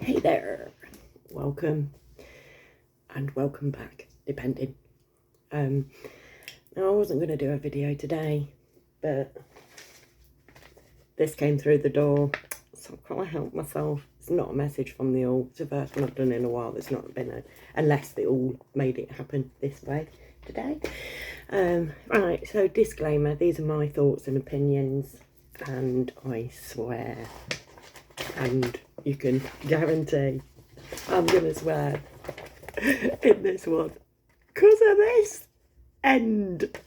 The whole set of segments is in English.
Hey there, welcome and welcome back, depending. Now I wasn't going to do a video today, but this came through the door, so I can't help myself. It's not a message from the all. It's the first one I've done in a while. There's not been unless they all made it happen this way today. Right, so disclaimer, these are my thoughts and opinions, and I swear, and you can guarantee I'm going to swear in this one because of this end.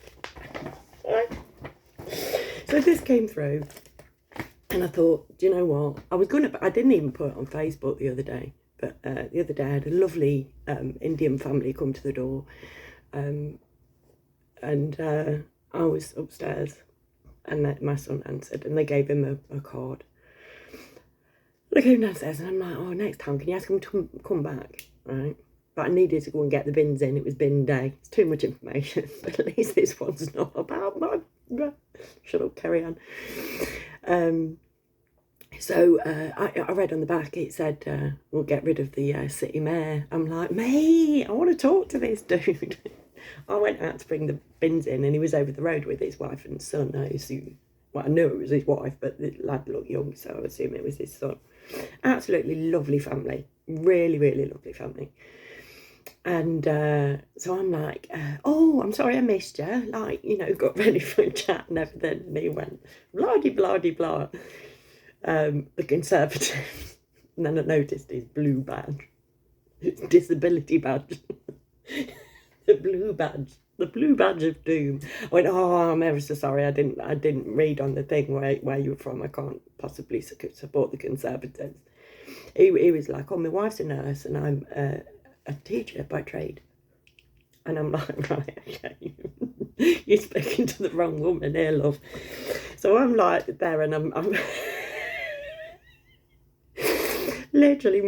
Right? So this came through and I thought, do you know what? I didn't even put it on Facebook the other day, but the other day I had a lovely Indian family come to the door, and I was upstairs and my son answered and they gave him a card. I came downstairs and I'm like, oh, next time, can you ask him to come back, right? But I needed to go and get the bins in. It was bin day. It's too much information, but at least this one's not about my... Shut up, carry on. So I read on the back, it said, we'll get rid of the city mayor. I'm like, mate, I want to talk to this dude. I went out to bring the bins in and he was over the road with his wife and son. I knew it was his wife, but the lad looked young, so I assume it was his son. Absolutely lovely family. Really, really lovely family. And so I'm like, oh, I'm sorry I missed you. Like, got ready for a chat and everything. And he went, blah-de-blah-de-blah. The Conservatives. And then I noticed his blue badge. His disability badge. The blue badge of doom. I went, oh, I'm ever so sorry. I didn't read on the thing where you were from. I can't possibly support the Conservatives. He was like, oh, my wife's a nurse and I'm a teacher by trade. And I'm like, right, okay. You're speaking to the wrong woman here, love. So I'm like there and I'm literally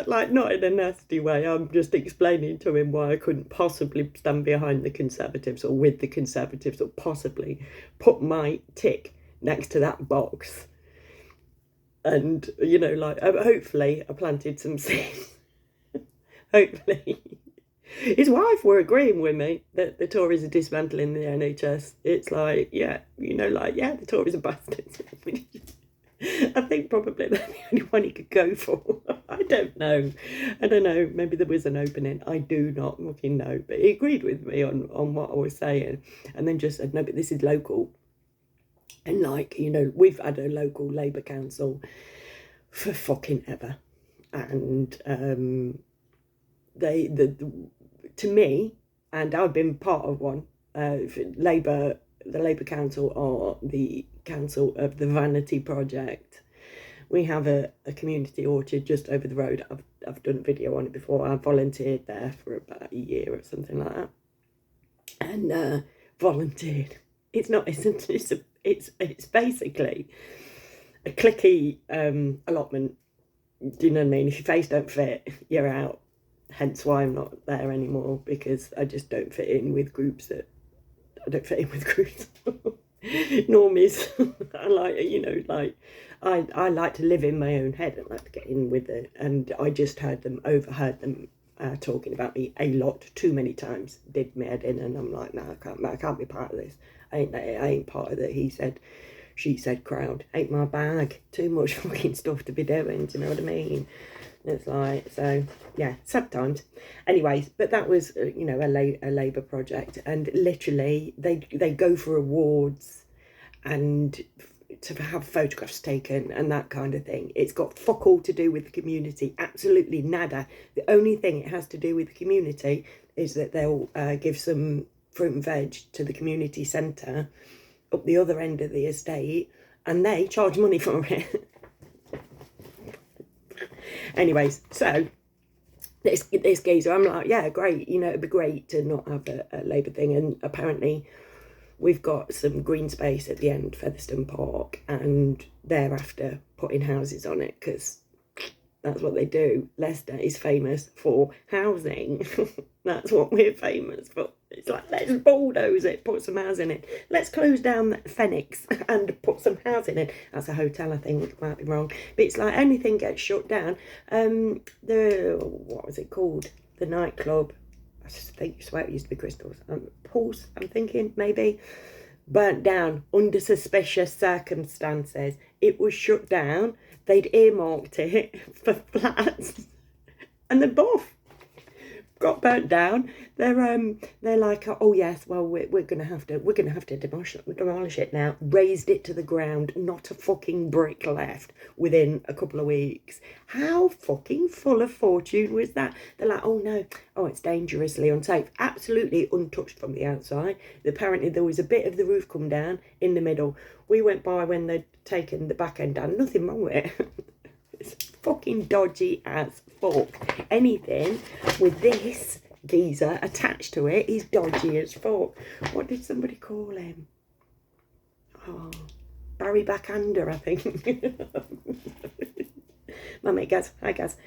like not in a nasty way. I'm just explaining to him why I couldn't possibly stand behind the Conservatives or with the Conservatives or possibly put my tick next to that box. And, hopefully I planted some seeds. Hopefully. His wife were agreeing with me that the Tories are dismantling the NHS. It's like, yeah, the Tories are bastards. I think probably they're the only one he could go for. I don't know. Maybe there was an opening. I do not fucking know. But he agreed with me on what I was saying. And then just said, no, but this is local. And we've had a local Labour council for fucking ever. And to me, and I've been part of one, the Labour Council or the Council of the Vanity Project. We have a community orchard just over the road. I've done a video on it before. I volunteered there for about a year or something like that. And volunteered. It's basically a clicky allotment. Do you know what I mean? If your face don't fit, you're out. Hence why I'm not there anymore, because I just don't fit in with groups normies. I like to live in my own head. I like to get in with it. And I just overheard them talking about me a lot, too many times. Did me head in, and I'm like, no, I can't be part of this. I ain't part of the he said, she said crowd. Ain't my bag. Too much fucking stuff to be doing. Do you know what I mean? It's like, so yeah, sometimes. Anyways, but that was a Labour project, and literally they go for awards and to have photographs taken and that kind of thing. It's got fuck all to do with the community, absolutely nada. The only thing it has to do with the community is that they'll give some fruit and veg to the community centre up the other end of the estate, and they charge money for it. Anyways, so this geezer, I'm like, yeah, great, it'd be great to not have a Labour thing. And apparently we've got some green space at the end, Featherstone Park, and they're after putting houses on it because That's what they do. Leicester is famous for housing. That's what we're famous for. It's like, let's bulldoze it, put some housing in. Let's close down Phoenix and put some housing in. That's a hotel, I think, might be wrong. But it's like anything gets shut down. What was it called? The nightclub. I swear it used to be Crystals. Pulse, I'm thinking, maybe. Burnt down under suspicious circumstances. It was shut down. They'd earmarked it for flats, and they're both got burnt down. They're like, oh yes, well we're gonna have to demolish it now. Raised it to the ground, not a fucking brick left within a couple of weeks. How fucking full of fortune was that? They're like, oh no, oh it's dangerously unsafe. Absolutely untouched from the outside. Apparently there was a bit of the roof come down in the middle. We went by when they'd taken the back end down. Nothing wrong with it. It's fucking dodgy as fuck. Anything with this geezer attached to it is dodgy as fuck. What did somebody call him? Oh, Barry Backhander, I think. My mate Gaz. Hi Gaz.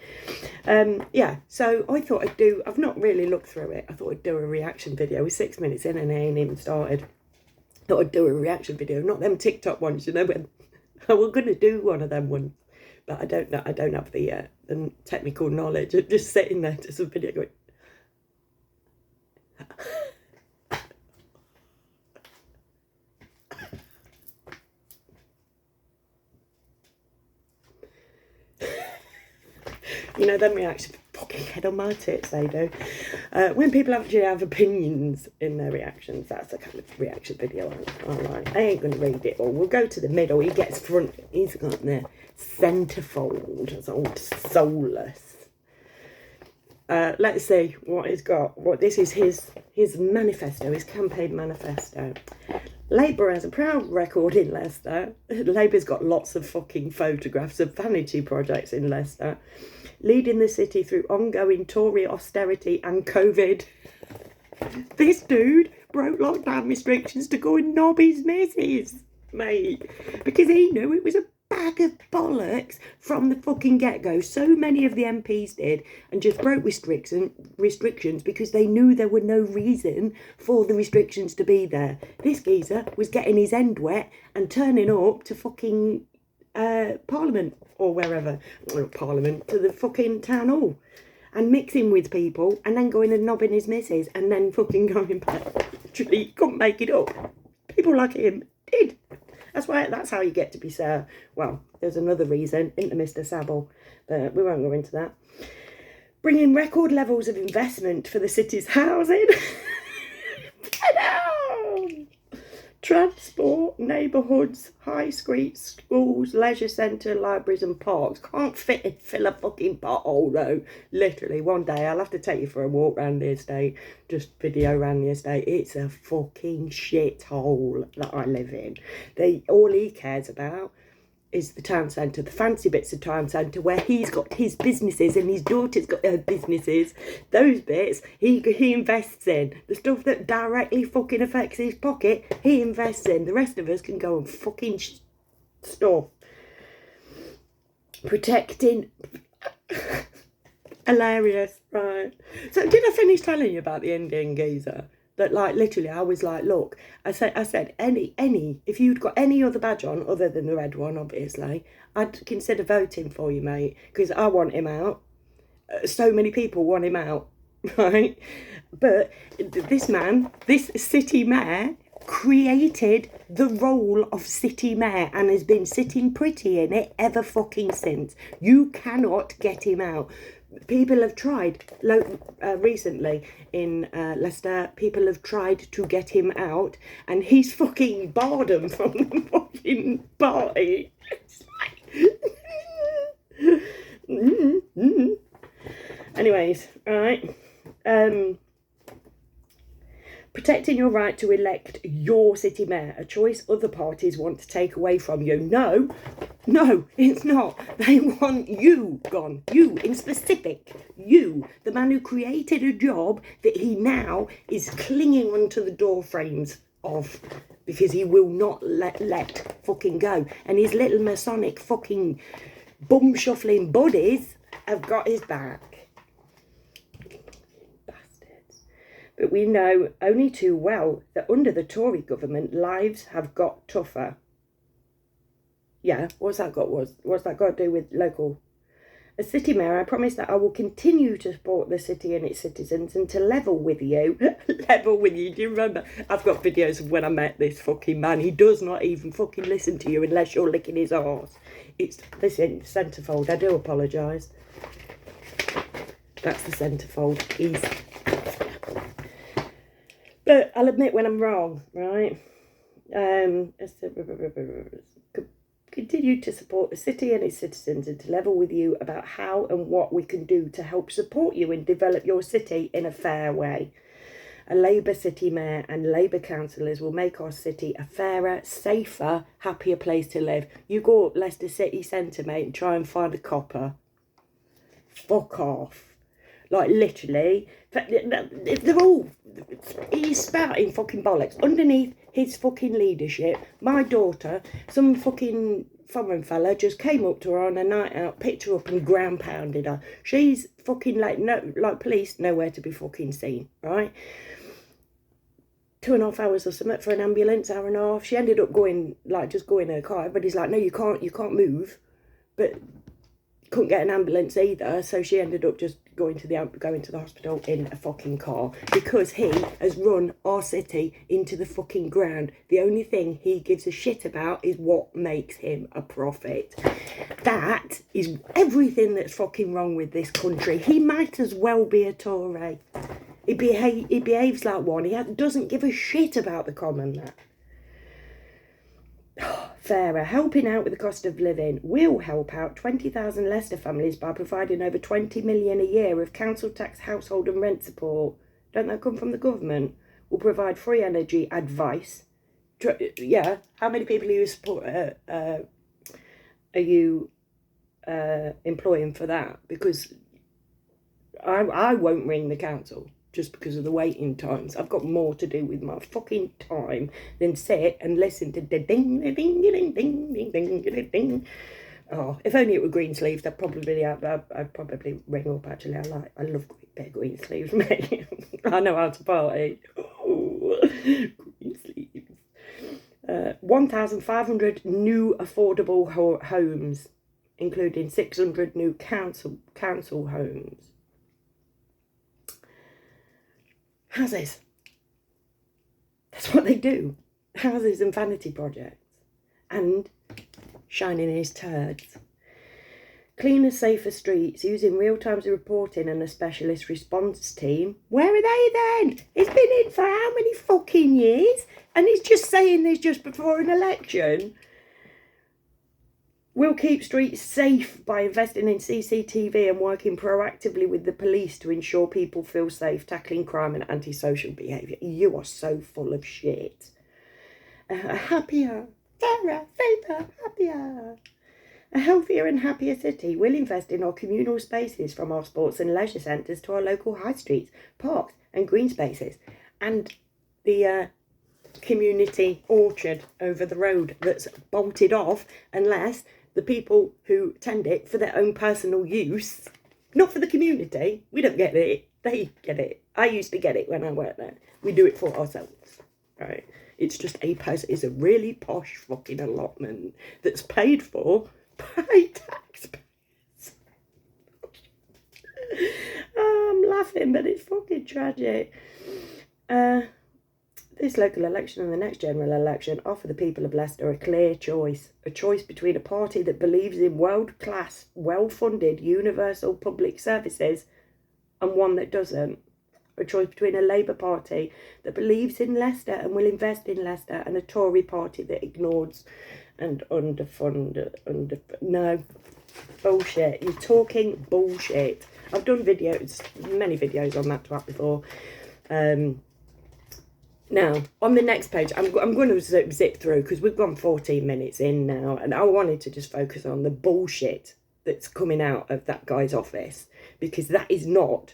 Yeah, so I thought I've not really looked through it. I thought I'd do a reaction video. We're 6 minutes in and I ain't even started. Thought I'd do a reaction video, not them TikTok ones, you know, when I was going to do one of them ones. But I don't know. I don't have the technical knowledge. I'm just sitting there to some video going. You know, them reactions fucking head on my tits. They do. When people actually have opinions in their reactions, that's the kind of reaction video I like. I ain't going to read it all. We'll go to the middle. He gets front. He's got the centerfold. It's all soulless. Let's see what he's got. What this is his manifesto, his campaign manifesto. Labour has a proud record in Leicester. Labour's got lots of fucking photographs of vanity projects in Leicester, leading the city through ongoing Tory austerity and COVID. This dude broke lockdown restrictions to go and knob his missus, mate, because he knew it was a bag of bollocks from the fucking get-go. So many of the MPs did, and just broke restrictions because they knew there were no reason for the restrictions to be there. This geezer was getting his end wet and turning up to fucking Parliament or wherever, or Parliament, to the fucking town hall, and mixing with people, and then going and knobbing his missus, and then fucking going back. Literally, he couldn't make it up. People like him did. That's how you get to be Sir. Well, there's another reason, into Mr. Savile, but we won't go into that. Bringing record levels of investment for the city's housing. Transport, neighbourhoods, high streets, schools, leisure centre, libraries and parks. Can't fill a fucking pothole though. Literally, one day I'll have to take you for a walk around the estate. Just video around the estate. It's a fucking shithole that I live in. All he cares about is the town centre, the fancy bits of town centre where he's got his businesses and his daughter's got her businesses. Those bits he invests in. The stuff that directly fucking affects his pocket, he invests in. The rest of us can go and fucking stuff. Protecting. Hilarious, right? So did I finish telling you about the Indian geezer? That, like, literally, I was like, look, I said, any, if you'd got any other badge on other than the red one, obviously, I'd consider voting for you, mate, because I want him out. So many people want him out, right? But this man, this city mayor, created the role of city mayor and has been sitting pretty in it ever fucking since. You cannot get him out. People have tried, recently in Leicester, people have tried to get him out, and he's fucking barred them from the fucking party. It's like... Anyways, right. Protecting your right to elect your city mayor, a choice other parties want to take away from you. No, it's not. They want you gone. You, in specific. You, the man who created a job that he now is clinging onto the door frames of, because he will not let fucking go. And his little Masonic fucking bum-shuffling buddies have got his back. Bastards. But we know only too well that under the Tory government, lives have got tougher. Yeah, what's that got to do with local? As City Mayor, I promise that I will continue to support the city and its citizens and to level with you. Level with you. Do you remember? I've got videos of when I met this fucking man. He does not even fucking listen to you unless you're licking his arse. Listen, centrefold. I do apologise. That's the centrefold. But I'll admit when I'm wrong, right? Continue to support the city and its citizens and to level with you about how and what we can do to help support you and develop your city in a fair way. A Labour City Mayor and Labour councillors will make our city a fairer, safer, happier place to live. You go up Leicester City Centre, mate, and try and find a copper. Fuck off. Like, literally, they're all, he's spouting fucking bollocks. Underneath his fucking leadership, my daughter, some fucking foreign fella just came up to her on a night out, picked her up and ground pounded her. She's fucking like police, nowhere to be fucking seen, right? 2.5 hours or something for an ambulance, hour and a half. She ended up going in her car. Everybody's like, no, you can't move. But couldn't get an ambulance either, so she ended up just going to the hospital in a fucking car because he has run our city into the fucking ground. The only thing he gives a shit about is what makes him a profit. That is everything that's fucking wrong with this country. He might as well be a Tory. He behaves like one. He doesn't give a shit about the common man. Fairer, helping out with the cost of living, will help out 20,000 Leicester families by providing over 20 million a year of council tax, household and rent support. Don't that come from the government? Will provide free energy advice. Yeah, how many people are you employing for that? Because I won't ring the council just because of the waiting times. I've got more to do with my fucking time than sit and listen to the ding, ding, ding, ding, ding, ding, ding, ding, ding. Oh, if only it were green sleeves, I'd probably ring up. Actually, I love a bit of green sleeves, mate. I know how to party. Oh, green sleeves. 1,500 new affordable homes, including 600 new council homes. Houses. That's what they do. Houses and vanity projects. And shining his turds. Cleaner, safer streets using real-time reporting and a specialist response team. Where are they then? It's been in for how many fucking years? And he's just saying this just before an election. We'll keep streets safe by investing in CCTV and working proactively with the police to ensure people feel safe, tackling crime and antisocial behaviour. You are so full of shit. A happier, fairer, safer, happier. A healthier and happier city will invest in our communal spaces, from our sports and leisure centres to our local high streets, parks and green spaces. And the community orchard over the road that's bolted off unless the people who tend it for their own personal use, not for the community. We don't get it. They get it. I used to get it when I worked there. We do it for ourselves, right? It's just it's a really posh fucking allotment that's paid for by taxpayers. I'm laughing, but it's fucking tragic. This local election and the next general election offer the people of Leicester a clear choice. A choice between a party that believes in world-class, well-funded, universal public services and one that doesn't. A choice between a Labour Party that believes in Leicester and will invest in Leicester and a Tory party that ignores and underfund. No. Bullshit. You're talking bullshit. I've done many videos on that twat before. Now, on the next page, I'm going to zip through because we've gone 14 minutes in now, and I wanted to just focus on the bullshit that's coming out of that guy's office, because that is not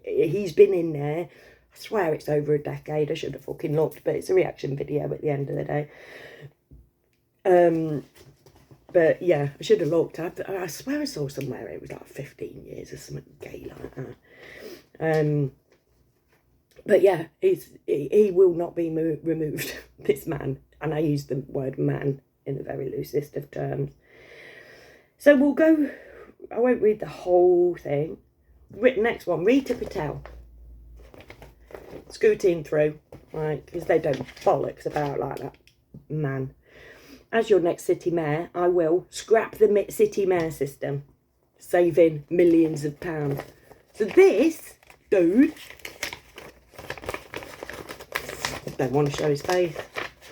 he's been in there. I swear it's over a decade. I should have fucking looked, but it's a reaction video at the end of the day. But yeah, I should have looked. I swear I saw somewhere it was like 15 years or something gay like that. But yeah, he will not be removed, this man. And I use the word man in the very loosest of terms. So we'll go, I won't read the whole thing. Next one, Rita Patel. Scooting through, right, because they don't bollocks about like that, man. As your next city mayor, I will scrap the city mayor system, saving millions of pounds. So this dude, don't want to show his face,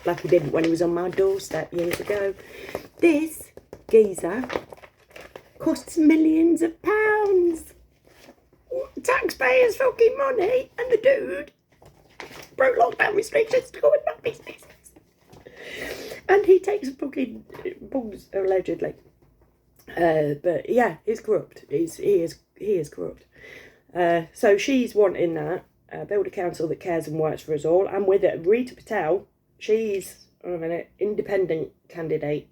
like he didn't when he was on my doorstep years ago. This geezer costs millions of pounds. Taxpayers' fucking money, and the dude broke lockdown restrictions to go and run business. And he takes fucking bugs, allegedly. But yeah, he's corrupt. He is corrupt. So she's wanting that. Build a council that cares and works for us all. And with it, Rita Patel, she's, independent candidate.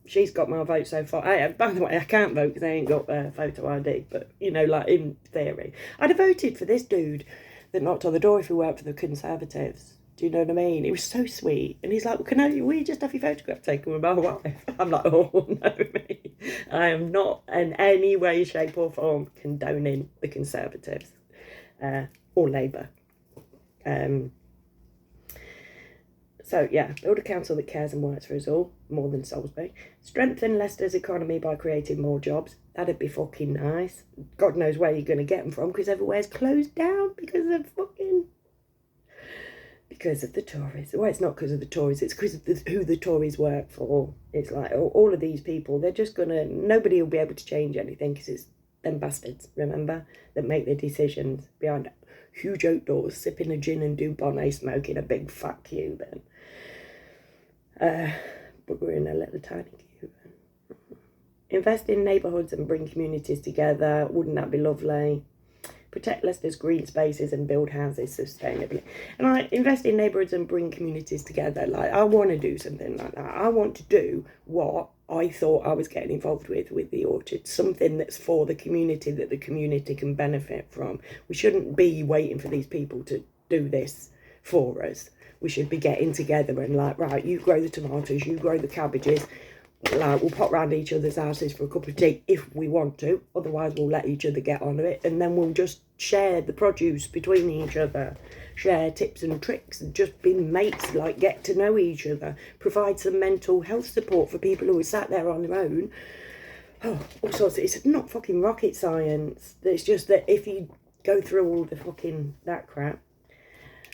She's got my vote so far. By the way, I can't vote because I ain't got photo ID. But, like, in theory. I'd have voted for this dude that knocked on the door if he worked for the Conservatives. Do you know what I mean? He was so sweet. And he's like, will you just have your photograph taken with my wife? I'm like, oh, no, me. I am not in any way, shape or form condoning the Conservatives or Labour. So, yeah, build a council that cares and works for us all, more than Salisbury. Strengthen Leicester's economy by creating more jobs. That'd be fucking nice. God knows where you're going to get them from, because everywhere's closed down because of the Tories. Well, it's not because of the Tories, it's because of who the Tories work for. It's like, all of these people, they're just going to, nobody will be able to change anything, because it's them bastards, remember, that make the decisions behind huge outdoors, sipping a gin and do bonnet, smoking a big fat Cuban. But we're in a little tiny Cuban. Invest in neighbourhoods and bring communities together. Wouldn't that be lovely? Protect Leicester's green spaces and build houses sustainably. And I invest in neighbourhoods and bring communities together. Like, I want to do something like that. I want to do what I thought I was getting involved with the orchard. Something that's for the community, that the community can benefit from. We shouldn't be waiting for these people to do this for us. We should be getting together and like, right, you grow the tomatoes, you grow the cabbages. Like, we'll pop round each other's houses for a cup of tea if we want to. Otherwise, we'll let each other get on with it. And then we'll just share the produce between each other. Share tips and tricks and just be mates, like get to know each other. Provide some mental health support for people who are sat there on their own. Oh, all sorts. It's not fucking rocket science. It's just that if you go through all the fucking that crap.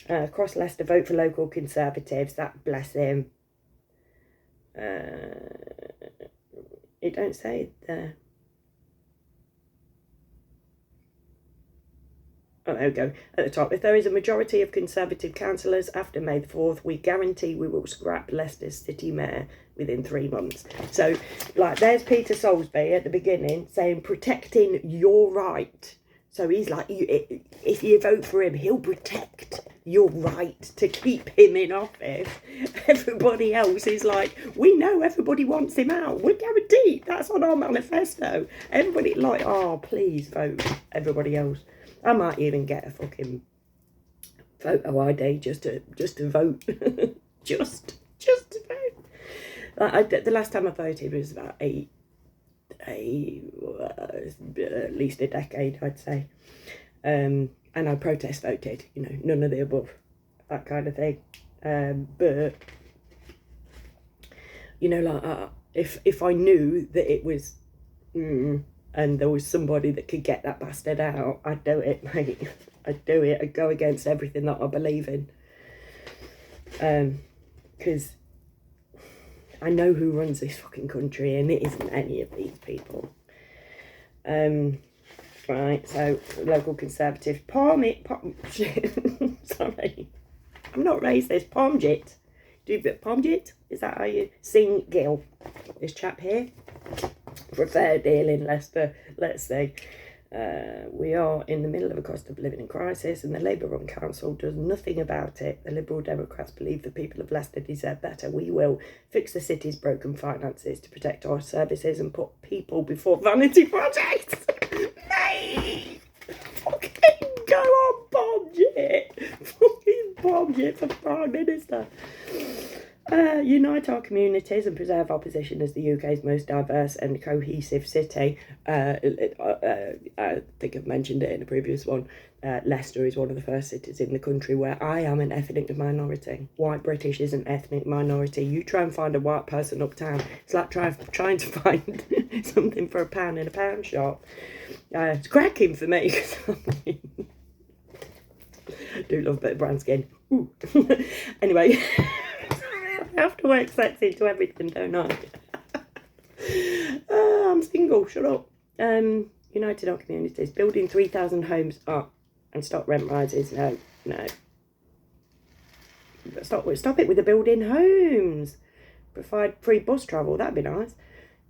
Across Leicester, vote for local Conservatives. That, bless him. It don't say there. Oh, there we go. At the top, if there is a majority of Conservative councillors after May the 4th, we guarantee we will scrap Leicester's city mayor within 3 months. So, like, there's Peter Salisbury at the beginning saying protecting your right. So he's like, if you vote for him, he'll protect your right to keep him in office. Everybody else is like, we know everybody wants him out. We're guaranteed. That's on our manifesto. Everybody like, oh, please vote. Everybody else. I might even get a fucking photo ID just to vote. just to vote. Like, the last time I voted was about at least a decade, I'd say. And I protest voted, none of the above, that kind of thing. But like, if I knew that it was and there was somebody that could get that bastard out, I'd do it, mate. I'd do it. I'd go against everything that I believe in. Because I know who runs this fucking country, and it isn't any of these people. Right, so local Conservative, sorry, I'm not racist. Pomjit, Pomjit, is that how you sing? Gill, this chap here, for a fair deal in Leicester, let's say. We are in the middle of a cost of living crisis and the Labour-run council does nothing about it. The Liberal Democrats believe the people of Leicester deserve better. We will fix the city's broken finances to protect our services and put people before vanity projects. Mate! Fucking go on, budget! Fucking budget for Prime Minister. Unite our communities and preserve our position as the UK's most diverse and cohesive city. I think I've mentioned it in a previous one. Leicester is one of the first cities in the country where I am an ethnic minority. White British is an ethnic minority. You try and find a white person uptown, it's like trying to find something for a pound in a pound shop. It's cracking for me because I do love a bit of brown skin. Ooh. Anyway. I have to work sexy to everything, don't I? I'm single, shut up. United our communities, building 3,000 homes up and stop rent rises. No. Stop it with the building homes. Provide free bus travel, that'd be nice.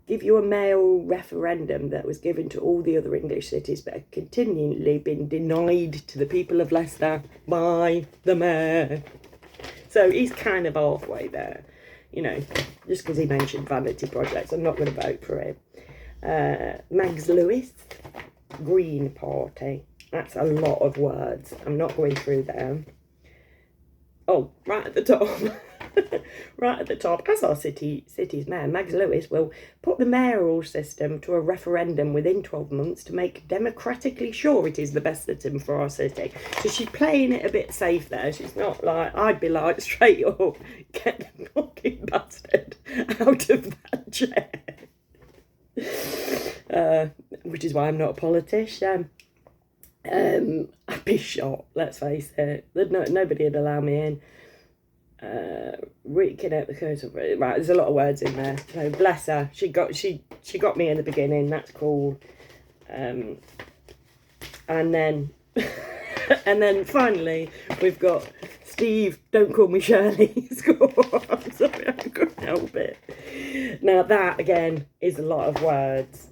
Give you a mayoral referendum that was given to all the other English cities but have continually been denied to the people of Leicester by the mayor. So he's kind of halfway there, just because he mentioned vanity projects. I'm not going to vote for him. Mags Lewis, Green Party. That's a lot of words. I'm not going through them. Oh, right at the top. Right at the top, as our city's mayor, Mags Lewis will put the mayoral system to a referendum within 12 months to make democratically sure it is the best system for our city. So she's playing it a bit safe there. She's not like, I'd be like, straight up, get the fucking bastard out of that chair. Which is why I'm not a politician. I'd be shot, let's face it. Nobody would allow me in. Reeking out the curse of right. There's a lot of words in there. So bless her. She got me in the beginning. That's cool. And then and then finally we've got Steve. Don't call me Shirley. I'm sorry, I couldn't help it. Now that again is a lot of words.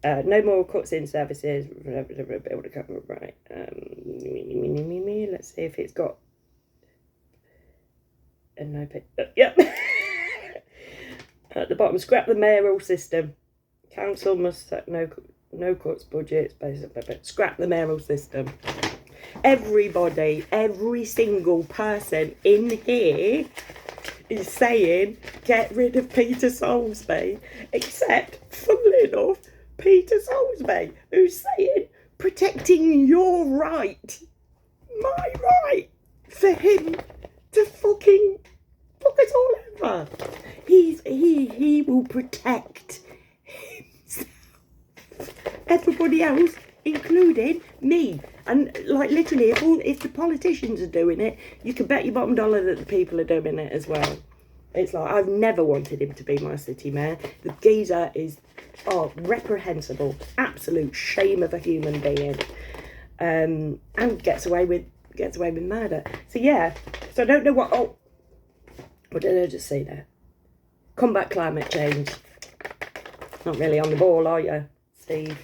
No more cuts in services. Right. Let's see if it's got. And no pick. Yep. At the bottom, scrap the mayoral system. Council must set no cuts budgets. Scrap the mayoral system. Everybody, every single person in here is saying get rid of Peter Soulsby, except, funnily enough, Peter Soulsby, who's saying protecting your right, my right, for him to fucking fuck us all over. He will protect himself. Everybody else, including me. And like literally, if the politicians are doing it, you can bet your bottom dollar that the people are doing it as well. It's like, I've never wanted him to be my city mayor. The geezer is reprehensible, absolute shame of a human being, and gets away with murder. So yeah, so I don't know what did I just say there? Combat climate change. Not really on the ball, are you, Steve?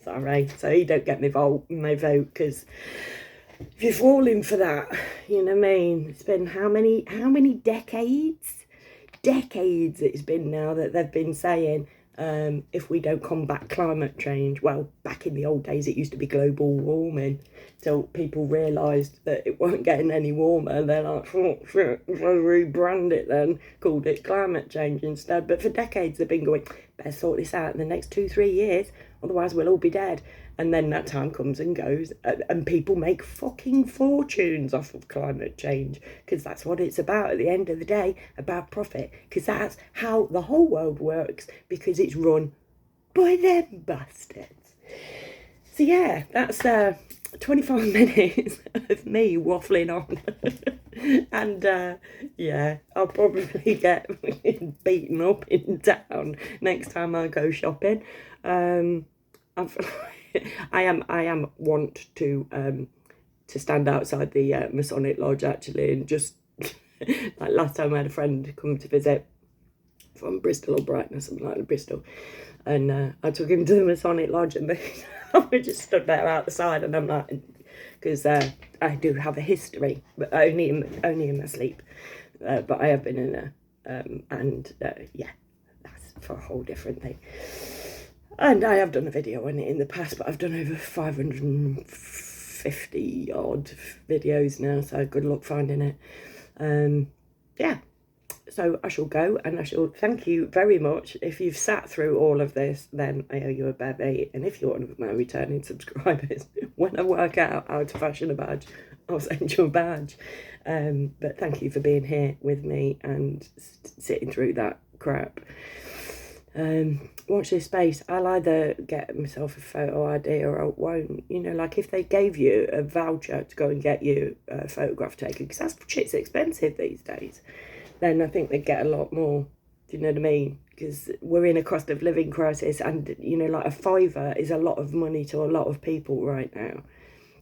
Sorry. So you don't get my vote, because if you're falling for that, you know what I mean? It's been how many decades? Decades it's been now that they've been saying, if we don't combat climate change, well, back in the old days it used to be global warming, till people realised that it weren't getting any warmer. They're like, oh shit, we'll rebrand it then, called it climate change instead. But for decades they've been going, better sort this out in the next 2-3 years, otherwise we'll all be dead. And then that time comes and goes, and people make fucking fortunes off of climate change, because that's what it's about at the end of the day, about profit, because that's how the whole world works, because it's run by them bastards. So yeah, that's 25 minutes of me waffling on. And yeah, I'll probably get beaten up in town next time I go shopping. I am want to stand outside the Masonic Lodge actually, and just like last time I had a friend come to visit from Bristol or Brighton or something like that, Bristol. And I took him to the Masonic Lodge, and we just stood there out the side, and I'm like, because I do have a history, but only in my sleep. But I have been in a, yeah, that's for a whole different thing. And I have done a video on it in the past, but I've done over 550 odd videos now, so good luck finding it. Yeah, so I shall go, and I shall thank you very much. If you've sat through all of this, then I owe you a bevy. And if you're one of my returning subscribers, when I work out how to fashion a badge, I'll send you a badge. But thank you for being here with me and sitting through that crap. Watch this space. I'll either get myself a photo ID or I won't. You know, like if they gave you a voucher to go and get you a photograph taken, because that's shit's expensive these days, then I think they'd get a lot more. Do you know what I mean? Because we're in a cost of living crisis, and you know, like a £5 is a lot of money to a lot of people right now.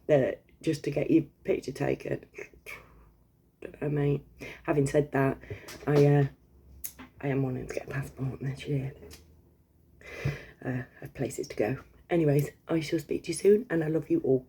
That just to get your picture taken. Don't know, mate. Having said that, I am wanting to get a passport next year. I have places to go. Anyways, I shall speak to you soon, and I love you all.